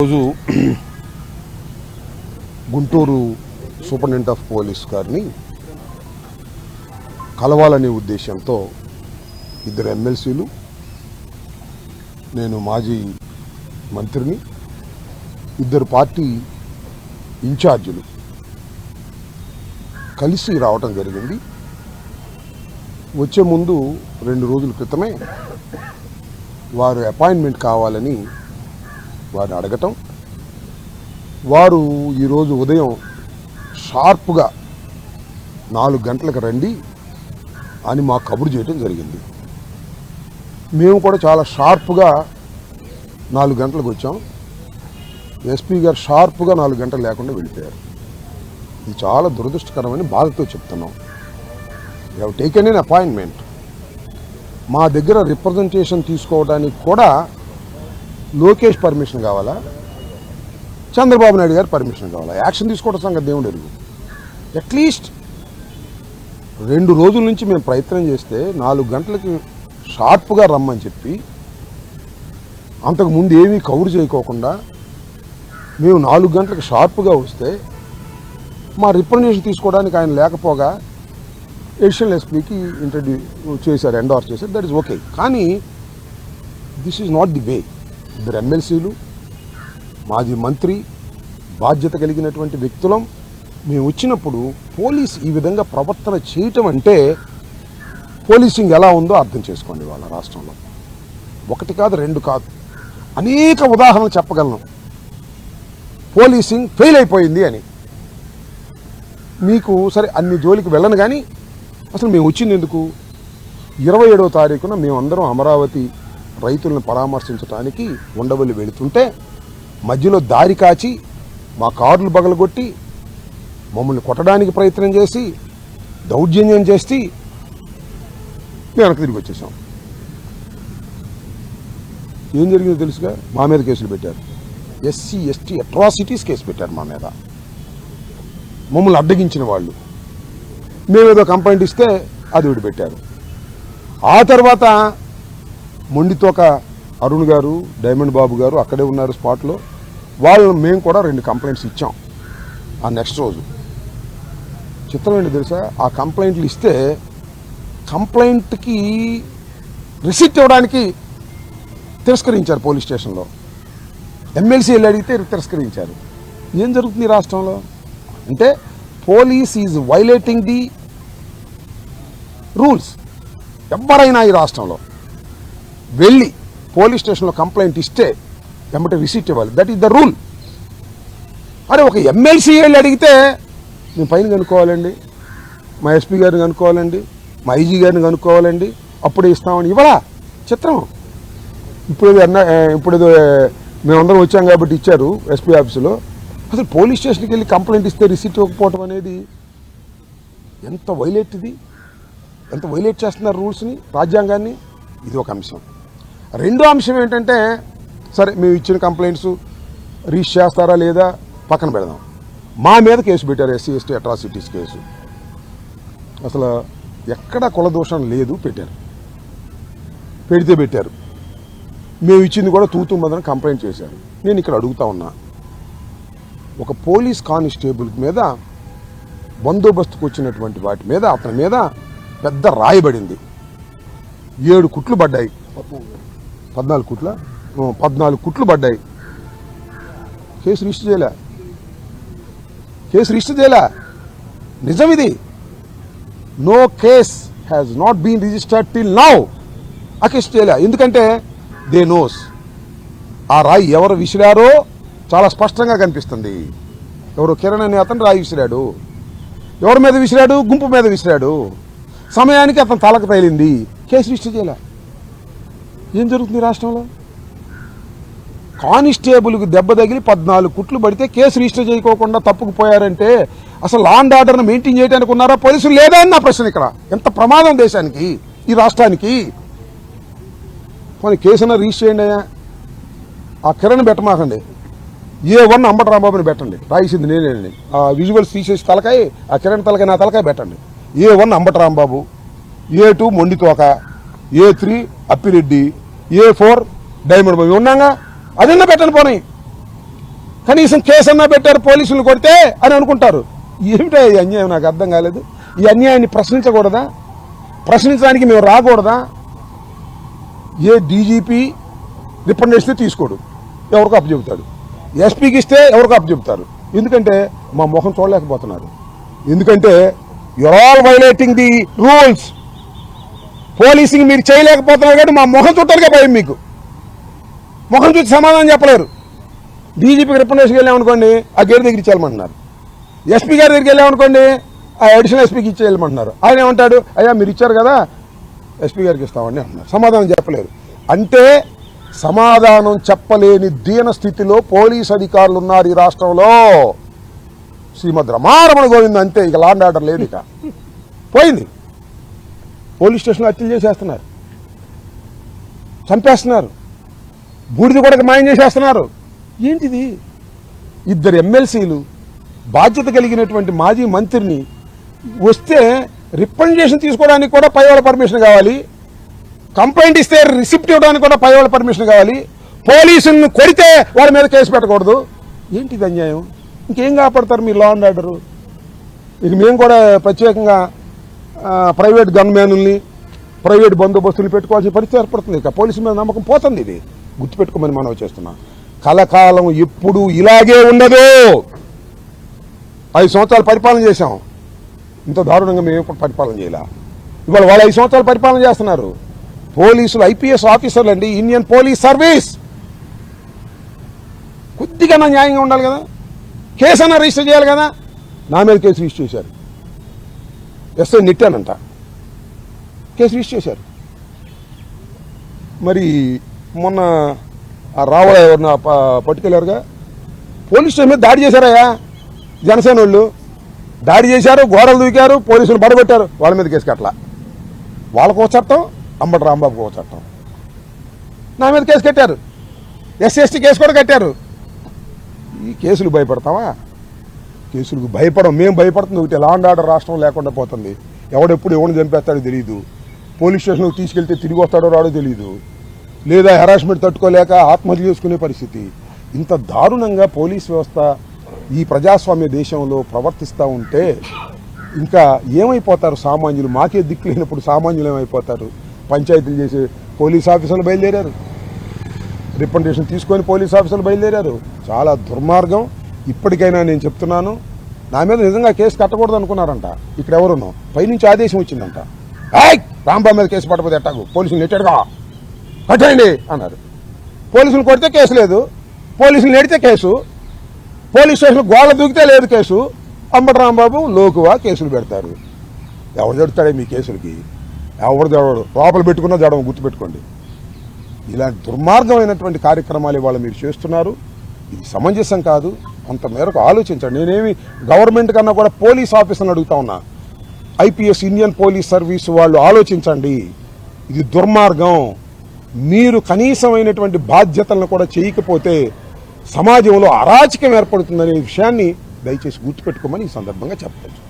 రోజు Guntur superintendent of police గారిని కలవాలనే ఉద్దేశంతో ఇద్దరు ఎమ్మెల్సీలు, నేను మాజీ మంత్రిని, ఇద్దరు పార్టీ ఇన్ఛార్జీలు కలిసి రావటం జరిగింది. వచ్చే ముందు 2 రోజుల క్రితమే వారు అపాయింట్మెంట్ కావాలని వారు అడగటం, వారు ఈరోజు ఉదయం షార్ప్గా 4 గంటలకు రండి అని మాకు కబురు చేయడం జరిగింది. మేము కూడా చాలా షార్ప్గా 4 గంటలకు వచ్చాం. ఎస్పీ గారు షార్ప్గా 4 గంటలు లేకుండా వెళ్ళిపోయారు. ఇది చాలా దురదృష్టకరమని బాధతో చెప్తున్నాం. You have taken an appointment. మా దగ్గర రిప్రజెంటేషన్ తీసుకోవడానికి కూడా లోకేష్ పర్మిషన్ కావాలా, చంద్రబాబు నాయుడు గారు పర్మిషన్ కావాలా? యాక్షన్ తీసుకోవడం సంగతి దేవుడు ఎరుగు. అట్లీస్ట్ 2 రోజుల నుంచి మేము ప్రయత్నం చేస్తే 4 గంటలకి షార్ప్గా రమ్మని చెప్పి అంతకుముందు ఏమీ కవర్ చేయకోకుండా మేము 4 గంటలకు షార్ప్గా వస్తే మా రిప్రజెంటేషన్ తీసుకోవడానికి ఆయన లేకపోగా ఎడిషనల్ ఎస్పీకి ఇంట్రడ్యూస్ చేశారు, ఎండార్స్ చేశారు. That is okay. కానీ this is not the way. ఇద్దరు ఎమ్మెల్సీలు, మాజీ మంత్రి, బాధ్యత కలిగినటువంటి వ్యక్తులం మేము వచ్చినప్పుడు పోలీస్ ఈ విధంగా ప్రవర్తన చేయటం అంటే పోలీసింగ్ ఎలా ఉందో అర్థం చేసుకోండి. వాళ్ళ రాష్ట్రంలో 1 కాదు 2 కాదు అనేక ఉదాహరణలు చెప్పగలను. పోలీసింగ్ ఫెయిల్ అయిపోయింది అని. మీకు సరే అన్ని జోలికి వెళ్ళను, కానీ అసలు మేము వచ్చింది ఎందుకు? 27వ తారీఖున మేమందరం అమరావతి రైతులను పరామర్శించడానికి ఉండవల్లి వెళుతుంటే మధ్యలో దారి కాచి మా కార్లు పగలగొట్టి మమ్మల్ని కొట్టడానికి ప్రయత్నం చేసి దౌర్జన్యం చేసి వెనక్కి తిరిగి వచ్చేసాం. ఏం జరిగిందో తెలుసుగా? మా మీద కేసులు పెట్టారు. ఎస్సీ ఎస్టీ అట్రాసిటీస్ కేసు పెట్టారు మా మీద. మమ్మల్ని అడ్డగించిన వాళ్ళు. మేమేదో కంప్లైంట్ ఇస్తే అది విడిపెట్టారు. ఆ తర్వాత మొండితోక అరుణ్ గారు, డైమండ్ బాబు గారు అక్కడే ఉన్నారు స్పాట్లో. వాళ్ళు మేము కూడా 2 కంప్లైంట్స్ ఇచ్చాం ఆ నెక్స్ట్ రోజు. చిత్రం ఏంటి తెలుసా? ఆ కంప్లైంట్లు ఇస్తే కంప్లైంట్కి రిసిప్ట్ ఇవ్వడానికి తిరస్కరించారు పోలీస్ స్టేషన్లో. ఎమ్మెల్సీ వెళ్ళి అడిగితే తిరస్కరించారు. ఏం జరుగుతుంది ఈ రాష్ట్రంలో? అంటే police is violating the rules. ఎవరైనా ఈ రాష్ట్రంలో వెళ్ళి పోలీస్ స్టేషన్లో కంప్లైంట్ ఇస్తే వెంబటే రిసీట్ ఇవ్వాలి. That is the rule. అరే ఒక ఎమ్మెల్సీ వెళ్ళి అడిగితే మేము పైన కనుక్కోవాలండి, మా ఎస్పీ గారిని కనుక్కోవాలండి, మా ఐజీ గారిని కనుక్కోవాలండి, అప్పుడే ఇస్తామని ఇవ్వడా? చిత్రం. ఇప్పుడేదో మేమందరం వచ్చాం కాబట్టి ఇచ్చారు ఎస్పీ ఆఫీసులో. అసలు పోలీస్ స్టేషన్కి వెళ్ళి కంప్లైంట్ ఇస్తే రిసీట్ ఇవ్వకపోవటం అనేది ఎంత వైలేట్ ఇది? ఎంత వైలేట్ చేస్తున్నారు రూల్స్ని, రాజ్యాంగాన్ని? ఇది ఒక అంశం. రెండో అంశం ఏంటంటే, సరే మేము ఇచ్చిన కంప్లైంట్స్ రీచ్ చేస్తారా లేదా పక్కన పెడదాం. మా మీద కేసు పెట్టారు, ఎస్సీ ఎస్టీ అట్రాసిటీస్ కేసు. అసలు ఎక్కడ కులదోషం లేదు, పెట్టారు. పెట్టారు. మేము ఇచ్చింది కూడా తూతూ మందని కంప్లైంట్ చేశారు. నేను ఇక్కడ అడుగుతా ఉన్నా, ఒక పోలీస్ కానిస్టేబుల్ మీద బందోబస్తుకు వచ్చినటువంటి వాటి మీద అతని మీద పెద్ద రాయబడింది. 7 కుట్లు పడ్డాయి. 14 కుట్ల 14 కుట్లు పడ్డాయి. కేసు రిజిస్టర్ చేయలే. నిజం ఇది. No case has not been registered till now. ఆ కేసు చేయలే. ఎందుకంటే దే నోస్ ఆ రాయి ఎవరు విసిరారో చాలా స్పష్టంగా కనిపిస్తుంది. ఎవరో కిరణ్ అనే అతను రాయి విసిరాడు. ఎవరి మీద విసిరాడు? గుంపు మీద విసిరాడు. సమయానికి అతను తలకు తగిలింది. కేసు రిజిస్టర్ చేయలే. ఏం జరుగుతుంది రాష్ట్రంలో? కానిస్టేబుల్కి దెబ్బ తగిలి 14 కుట్లు పడితే కేసు రిజిస్టర్ చేయకోకుండా తప్పుకుపోయారంటే అసలు లా అండ్ ఆర్డర్ను మెయింటైన్ చేయడానికి ఉన్నారా పోలీసులు? లేదా అని నా ప్రశ్న. ఇక్కడ ఎంత ప్రమాదం దేశానికి, ఈ రాష్ట్రానికి. కొన్ని కేసున రిజిస్టర్ చేయండి అయ్యా. ఆ కిరణ్ పెట్టమాకండి. A1 అంబటి రాంబాబుని పెట్టండి, రాయిసింది నేనేనండి. ఆ విజువల్స్ తీసేసి తలకాయ, ఆ కిరణ్ తలకాయ నా తలకాయ పెట్టండి. A1 Ambati Rambabu, A2 Mondithoka, A3 Appireddy, A4 diamond Babu ఉన్నాగా. అదన్నా పెట్టండి. పోనీ కనీసం కేసన్నా పెట్టారు పోలీసులు కొడితే అని అనుకుంటారు. ఏమిటో ఈ అన్యాయం నాకు అర్థం కాలేదు. ఈ అన్యాయాన్ని ప్రశ్నించకూడదా? ప్రశ్నించడానికి మేము రాకూడదా? ఏ డీజీపీ రిప్రజెంటేషన్ తీసుకోడు, ఎవరికో అప్పచెబుతాడు. ఎస్పీకి ఇస్తే ఎవరికో అప్పచెబుతారు. ఎందుకంటే మా ముఖం చూడలేకపోతున్నారు. ఎందుకంటే you're all violating the rules. Policing మీరు చేయలేకపోతున్నారు కాబట్టి మా ముఖం చుట్టాలుగా భయం మీకు. ముఖం చూసి సమాధానం చెప్పలేరు. డీజీపీకి రిప్రజెంటేషన్కి వెళ్ళామనుకోండి, ఆ గేట్ దగ్గర ఇచ్చేయమంటున్నారు. ఎస్పీ గారి దగ్గరికి వెళ్ళామనుకోండి, ఆ అడిషనల్ ఎస్పీకి ఇచ్చేయమంటున్నారు. ఆయన ఏమంటాడు, అయ్యా మీరు ఇచ్చారు కదా ఎస్పీ గారికి ఇస్తామని అంటున్నారు. సమాధానం చెప్పలేరు. అంటే సమాధానం చెప్పలేని దీన స్థితిలో పోలీస్ అధికారులు ఉన్నారు ఈ రాష్ట్రంలో. శ్రీమద్ రమారమణ గోవింద్ అంతే. ఇక లా అండ్ ఆర్డర్ లేదు, ఇక పోయింది. పోలీస్ స్టేషన్లో హత్యలు చేసేస్తున్నారు, చంపేస్తున్నారు, బూడిద కూడా మాయం చేసేస్తున్నారు. ఏంటిది? ఇద్దరు ఎమ్మెల్సీలు బాధ్యత కలిగినటువంటి మాజీ మంత్రిని వస్తే రిప్రజెంటేషన్ తీసుకోవడానికి కూడా పై వాళ్ళ పర్మిషన్ కావాలి, కంప్లైంట్ ఇస్తే రిసిప్ట్ ఇవ్వడానికి కూడా పై వాళ్ళ పర్మిషన్ కావాలి, పోలీసులను కొడితే వాళ్ళ మీద కేసు పెట్టకూడదు. ఏంటిది అన్యాయం? ఇంకేం కాపాడతారు మీరు లా అండ్ ఆర్డరు? ఇక మేము కూడా ప్రత్యేకంగా ప్రైవేట్ గన్మ్యానుల్ని, ప్రైవేట్ బందోబస్తులు పెట్టుకోవాల్సిన పరిస్థితి ఏర్పడుతుంది. ఇక పోలీసు మీద నమ్మకం పోతుంది. ఇది గుర్తుపెట్టుకోమని మనం చేస్తున్నాం. కలకాలం ఎప్పుడు ఇలాగే ఉండదు. 5 సంవత్సరాలు పరిపాలన చేశాం, ఇంత దారుణంగా మేము ఎప్పుడు పరిపాలన చేయాల. ఇవాళ వాళ్ళు 5 సంవత్సరాలు పరిపాలన చేస్తున్నారు. పోలీసులు ఐపీఎస్ ఆఫీసర్లు అండి, ఇండియన్ పోలీస్ సర్వీస్. కొద్దిగా న్యాయంగా ఉండాలి కదా, కేసు అన్నా రిజిస్టర్ చేయాలి కదా. నా మీద కేసు రిజిస్టర్ చేశారు, ఎస్ఐ నెట్టానంట, కేసు రిజిస్టర్ చేశారు. మరి మొన్న ఆ రావుల ఎవరిన పట్టుకెళ్ళారుగా, పోలీస్ స్టేషన్ మీద దాడి చేశారయ్యా జనసేన వాళ్ళు. దాడి చేశారు, గోడలు దూకారు, పోలీసులు బడగొట్టారు. వాళ్ళ మీద కేసు కట్టలా. వాళ్ళకు ఒక చట్టం, అంబటి రాంబాబుకు ఒక చట్టం. నా మీద కేసు కట్టారు, ఎస్సీ కేసు కూడా కట్టారు. ఈ కేసులు భయపడతావా? కేసులకు భయపడం. మేము భయపడుతుంది ఒకటి, లా అండ్ ఆర్డర్ రాష్ట్రం లేకుండా పోతుంది. ఎవడెప్పుడు ఎవరిని చంపేస్తాడో తెలియదు. పోలీస్ స్టేషన్కి తీసుకెళ్తే తిరిగి వస్తాడో రాడో తెలియదు. లేదా హెరాస్మెంట్ తట్టుకోలేక ఆత్మహత్య చేసుకునే పరిస్థితి. ఇంత దారుణంగా పోలీస్ వ్యవస్థ ఈ ప్రజాస్వామ్య దేశంలో ప్రవర్తిస్తూ ఉంటే ఇంకా ఏమైపోతారు సామాన్యులు? మాకే దిక్కు లేనప్పుడు సామాన్యులు ఏమైపోతారు? పంచాయతీలు చేసి పోలీస్ ఆఫీసర్లు బయలుదేరారు, రిప్రజెంటేషన్ తీసుకొని పోలీస్ ఆఫీసర్లు బయలుదేరారు. చాలా దుర్మార్గం. ఇప్పటికైనా నేను చెప్తున్నాను, నా మీద నిజంగా కేసు కట్టకూడదు అనుకున్నారంట. ఇక్కడ ఎవరున్నాం, పైనుంచి ఆదేశం వచ్చిందంట, రాంబాబు మీద కేసు పట్టకపోతే ఎట్టాగు, పోలీసులు నెట్టాడుగా కట్టేయండి అన్నారు. పోలీసులు కొడితే కేసు లేదు, పోలీసులు నెడితే కేసు, పోలీస్ స్టేషన్ గోడ దూకితే లేదు కేసు. అంబటి రాంబాబు లోకువా కేసులు పెడతారు. ఎవరు జడుతాడే మీ కేసులకి? ఎవరు జడవడు, లోపల పెట్టుకున్నా జడవ. గుర్తుపెట్టుకోండి. ఇలాంటి దుర్మార్గమైనటువంటి కార్యక్రమాలు ఇవాళ మీరు చేస్తున్నారు. ఇది సమంజసం కాదు. అంత మేరకు ఆలోచించండి. నేనేమి గవర్నమెంట్ కన్నా కూడా పోలీస్ ఆఫీసర్ని అడుగుతా ఉన్నా, ఐపీఎస్ ఇండియన్ పోలీస్ సర్వీస్ వాళ్ళు ఆలోచించండి. ఇది దుర్మార్గం. మీరు కనీసమైనటువంటి బాధ్యతలను కూడా చేయకపోతే సమాజంలో అరాచకం ఏర్పడుతుందనే విషయాన్ని దయచేసి గుర్తుపెట్టుకోమని ఈ సందర్భంగా చెప్పవచ్చు.